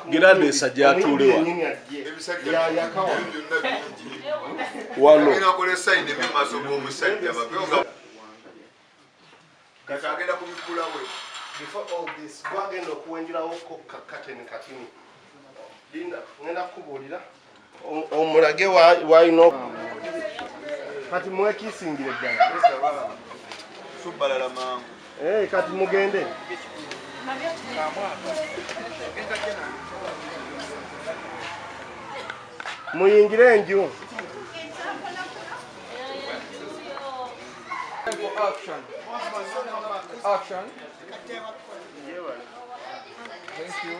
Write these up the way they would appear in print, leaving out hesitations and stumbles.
Girande sajja atulewa. Wano. Before all this, bagenda okuwenjulawo curtain katini. Ngenda kubuulira omulage wayino kati mwekisingire ddala. Subalala mangu. Kati mugende. Muyingire enju. Action. Action. Thank you.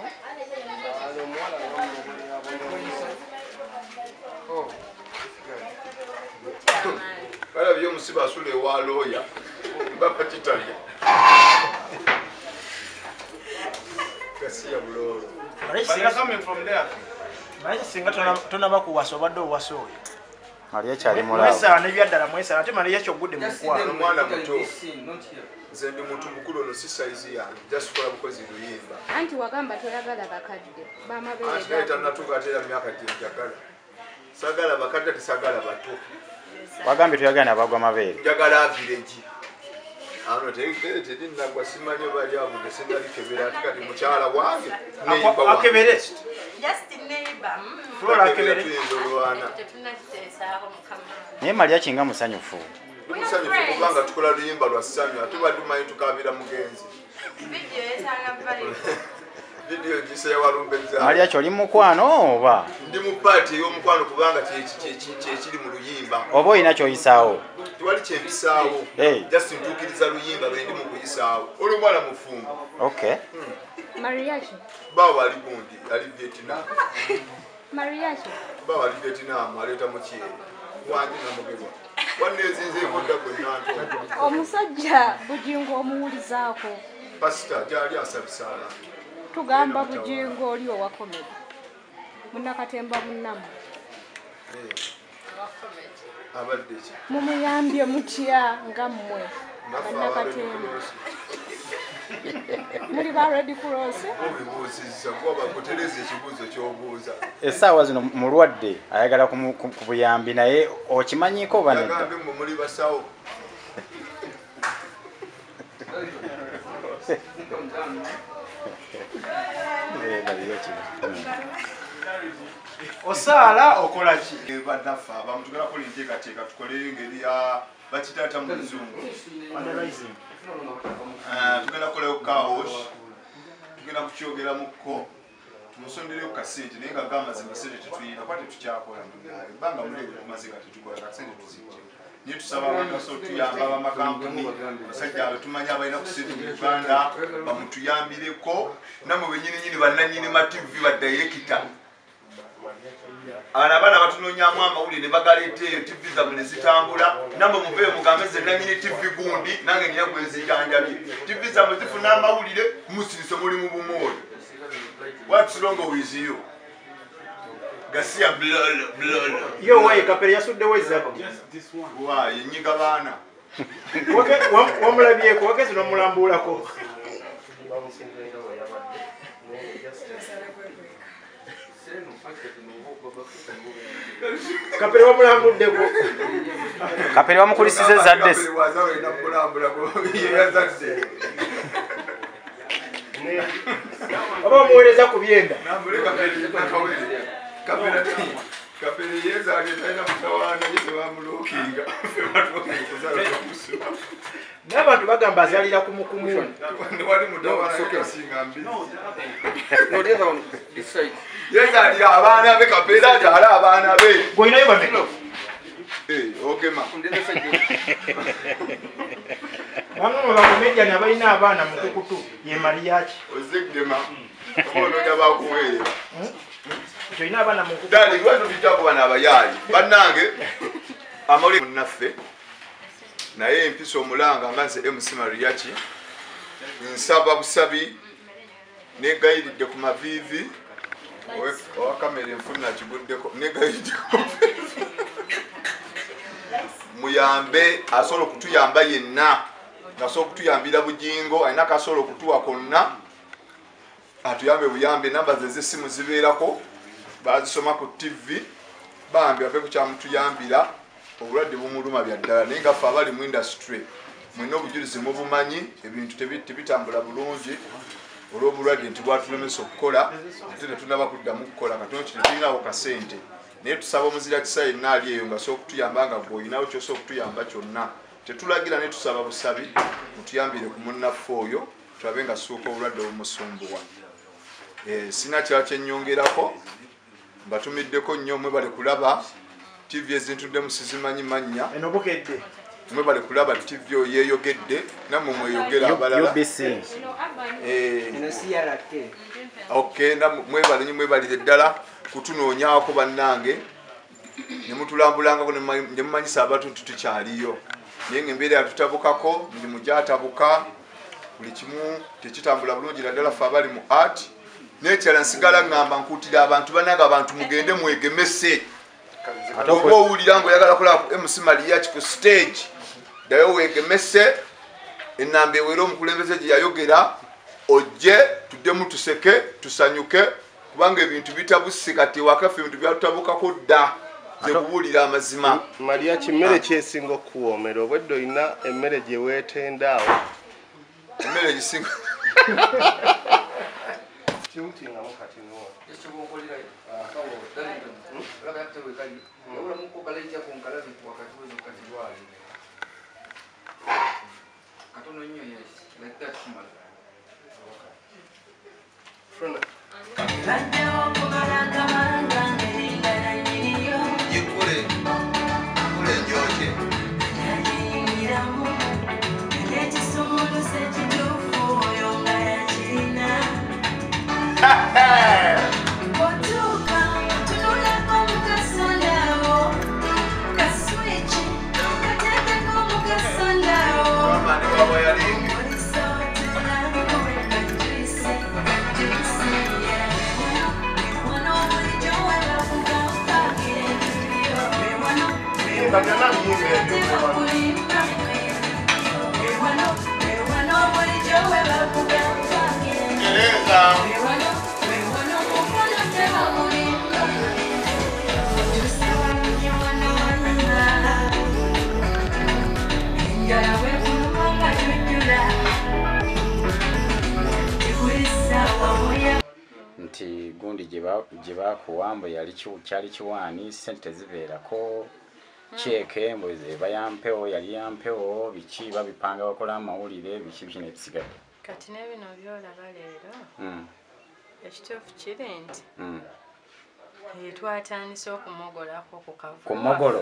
Oh. Kala byo musiba sule wa lawyer. Bapa titalia. Kasiya bulolo. Coming from there. Maisha singa tonaba kuwasa obadde owaso. Maria chali mulao. Mwesa ne byaddala mwesa ate Maria kyogudde mu kwa. Mwana muto. Nzendi muntu mukulu ono si size yange. Just for bukozi luyimba. Anti wagamba toyagala bakadde. Bamabele. Anti tanatuka ate ya myaka tinjagala. Sagala bakadde tisagala bato. Wagambe toyagala abagwa mabele. Njagala village. Ano tedi nagwa simanyo bali abo ndesendali kebera atikati mukyala wange. Akebere. Just neighbor. Flora akebere. Naye Maria kinga musanyufu. Musanyufu kubanga tukola luyimba lwa ssanyu ate badumanyi tukabira mugenzi. Video etanga bali. Video gise ya walumbeza. Maria choli mukwano oba. Ndi mu party y'omukwano kubanga kiri mu luyimba. Oba oyina kyoyisaawo. Tuwali kyembisaawo. Just ntukiriza luyimba lwe ndi mu kuyisaawo. Oli mwana mufumbo. Okay. Mariachi. Bawa ali gundi, ali Vietnam. Mariachi. Bawa ali Vietnam, aleta mu kiye. Wangi na mugebo. Wanezize kodda gonnanto. Omusajja Bujingo omuwulizaako. Pastor jali asabisala. Tugamba Bujingo oli owakomedi. Munnakatemba munnamu. Abadde ki? Mumuyambye mutya nga mmwe. Munnakatemba. Muri ba Red Cross? Obibuuzizza kuba bakutereza ekibuuzo ky'obuuza. Essaawa zino mulwadde ayagala ku buyambi naye okimanyiko oba nedda? Nagambe mmwe muli basawo. Osala okola ki? Banafa abamu tugenda kukola enteekateeka tukole engeri ya bakitaata mu luzungu. Tugenda kukolayo kawosh, tugenda kukyogeramuko, tumusondereyo ku kasente naye nga gamazima sente tetuyina kuba tetukyakola munaye. Ebbanga muleero tumaze nga tetukola kasente tuzijja. Naye tusaba abantu tuyamba bamakampuni, basajja abetumanyi abalina ku sente mu Uganda bamutuyambireko, namwe bennyininyini bannannyini ma TV badayirekita. Abaana batunonyamu amawulire ne bagaleeta TV zammwe ne zitambula, namwe muveeyo mugambe nze nannyini TV gundi nange nina gwe nzijanjabye. TV zammwe zifuna amawulire musirise muli mu bumooli. What's wrong with you? Gasia blolo. Yo way kapere yasudde wezabo. Wa yenyiga baana. Wamulabyeko wagezi nomulambulako. Kapere wamulambuddeko. Kapere wamukulisize zadde. Oba muweereza ku byenda. Kapere yeza agenda mutawana yese bamulookinga. N'abantu bagamba azalira ku mukumu. Wali mutawana sokesinga mbi. No, the other one, this side. Yeza ali abaana be kapere ajala abaana be. Goyinayo bameka. ogema. Wano bakomedya nabalina abaana mukukutu ye Mariachi. Ozegema. Ono jabakuweera. Tulina abaana mukukutu. Dali lwatu bitako bana abayayi. Bannange amoli munaffe. Naye empisa omulanga nganze MC Mariachi. Nsaba busabi negayidde ku mavivi. Owa kamera enfuna kibuddeko negayidde. Muyambe asobola okutuyamba yenna. Nasobola okutuyambira bujingo alina kasobola okutuwa konna. Atuyambe buyambe namba ze z'essimu zibeerako. Bazisoma ku TV. Bambi ave ku kyamutuyambira. Obulwadde bumuluma bya ddala naye nga ffe abali mu industry mwina obujulizi mubumanyi ebintu tebitambula bulungi olw'obulwadde nti bwatulemesa okukola ate tetunaba kuddamu kukola katono kino tulinawo kasente naye tusaba omuzira kisa yenna ali eyo nga sobola okutuyamba nga gweolinawo kyosobola okutuyamba kyonna tetulagira naye tusaba busabi mutuyambire ku munnaffe oyo tulabe nga suuka obulwadde obumusumbuwa sina kirala kyennyongerako mbatumiddeko nnyo mwebale kulaba TV ezintudde musizimanyi mannya enobukedde mwebale kulaba TV oyeyogedde namwe mweyogera abalala okay mwebale nyo mwebalire ddala kutunoonyaako bannange ne mutulambulangako ne mumanyisa abantu tutukyaliyo naye ng'embeera yatutabukako mirimu gyatabuka buli kimu tekitambula bulungi naddala ffe abali mu art naye kyala nsigala ngamba nkuutira abantu bannange abantu mugende mwegemese oba owulira ng'oyagala kulaba ku MC Mariachi ku stage ddayo weegemese ennamba ewera omukulembeze gye yayogera ojje tuddemu tuseke tusanyuke kubanga ebintu bitabuse kati wakaffe ebintu byatutabukako dda gye kubuulira amazima. Mariachi mmere kyesinga okuwoomera obwedde olina emmere gye weetendaawo emmere gisinga kimutingamu kati nuwo nti gundi gye bakuwamba kyali kiwaani sente tezibeerako kyeke mbuze bayampewo yali yampewo biki babipanga bakola amawulire biki biki nebisigadde kati n'ebino byolaba leero ekituufu kiri nti twatandise okumogolako ku kavuba ku mogolo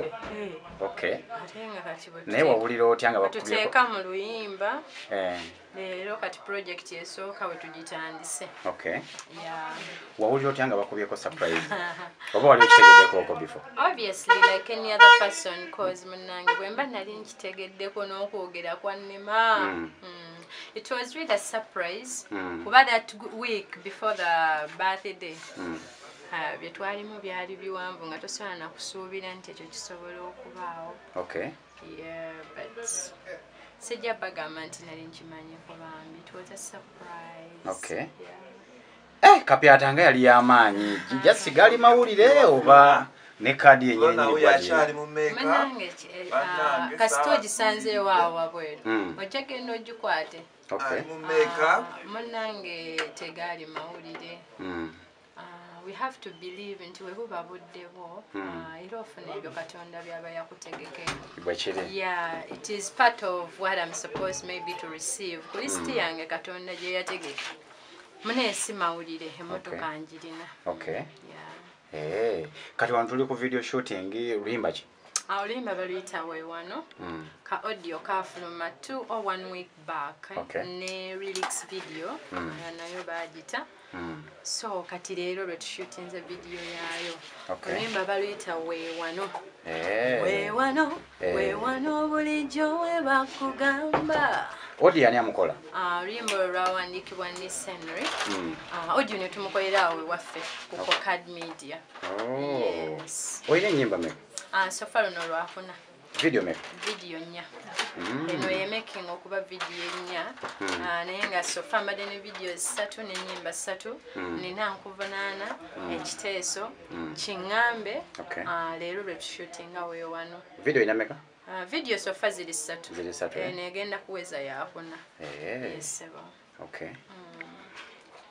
okay ate nga kati naye wawulira otya nga batuteeka mu luyimba leero kati project esooka we tugitandise okay wawulira otya nga bakubyeko surprise oba wali okitegeddeko before obviously like any other person cause munnange bwe mba nali nkitegeddeko n'okwogera kwannema it was really a surprise kuba that week before the birthday bye twalimu byali biwanvu nga tosobola na kusuubira nti ekyo kisobola okubaawo okay but sijja bagamba nti nali nkimanyeko bambi it was a surprise okay kapyata nga yali y'amaanyi just gali mawulire oba ne kadi yennyini manange kasita ogisanzeewo awo wabweru ojja genda ogikwate munange tegaali mawulire we have to believe nti we buba buddewo era ofuna ebyo katonda byaba yakutegeke yeah it is part of what I'm supposed maybe to receive ku listi yange katonda gye yategeka muneesi mawulire emmotoka njirina okay kati wano tuli ku video shooting luyimba ki Oluyimba baluyita weewano. Ka audio kafuluma 2 or 1 week back. Ne lyrics video nayo baagita. So kati leero lwe tushootinze video yaayo. Oluyimba baluyita weewano. Weewano bulijjo we bakugamba. Audio ani amukola? Oluyimba lwawandiikibwa ne Henry. Audio ne tumukolera awe waffe ku Card Media. Yes. Oyina ennyimba mmeka? So far luno lwakuna. Video mmeka? Video 4. Eno ye making okuba video 4. Naye nga so far mbadde ne videos 3 n'ennyimba 3. Nina nkuvunaana ekiteeso kiŋŋambe. Leero lwe tushootinga weewano. Video ina mmeka? Video so far ziri 3. Negenda kuweza yaakuna. Yes, Okay.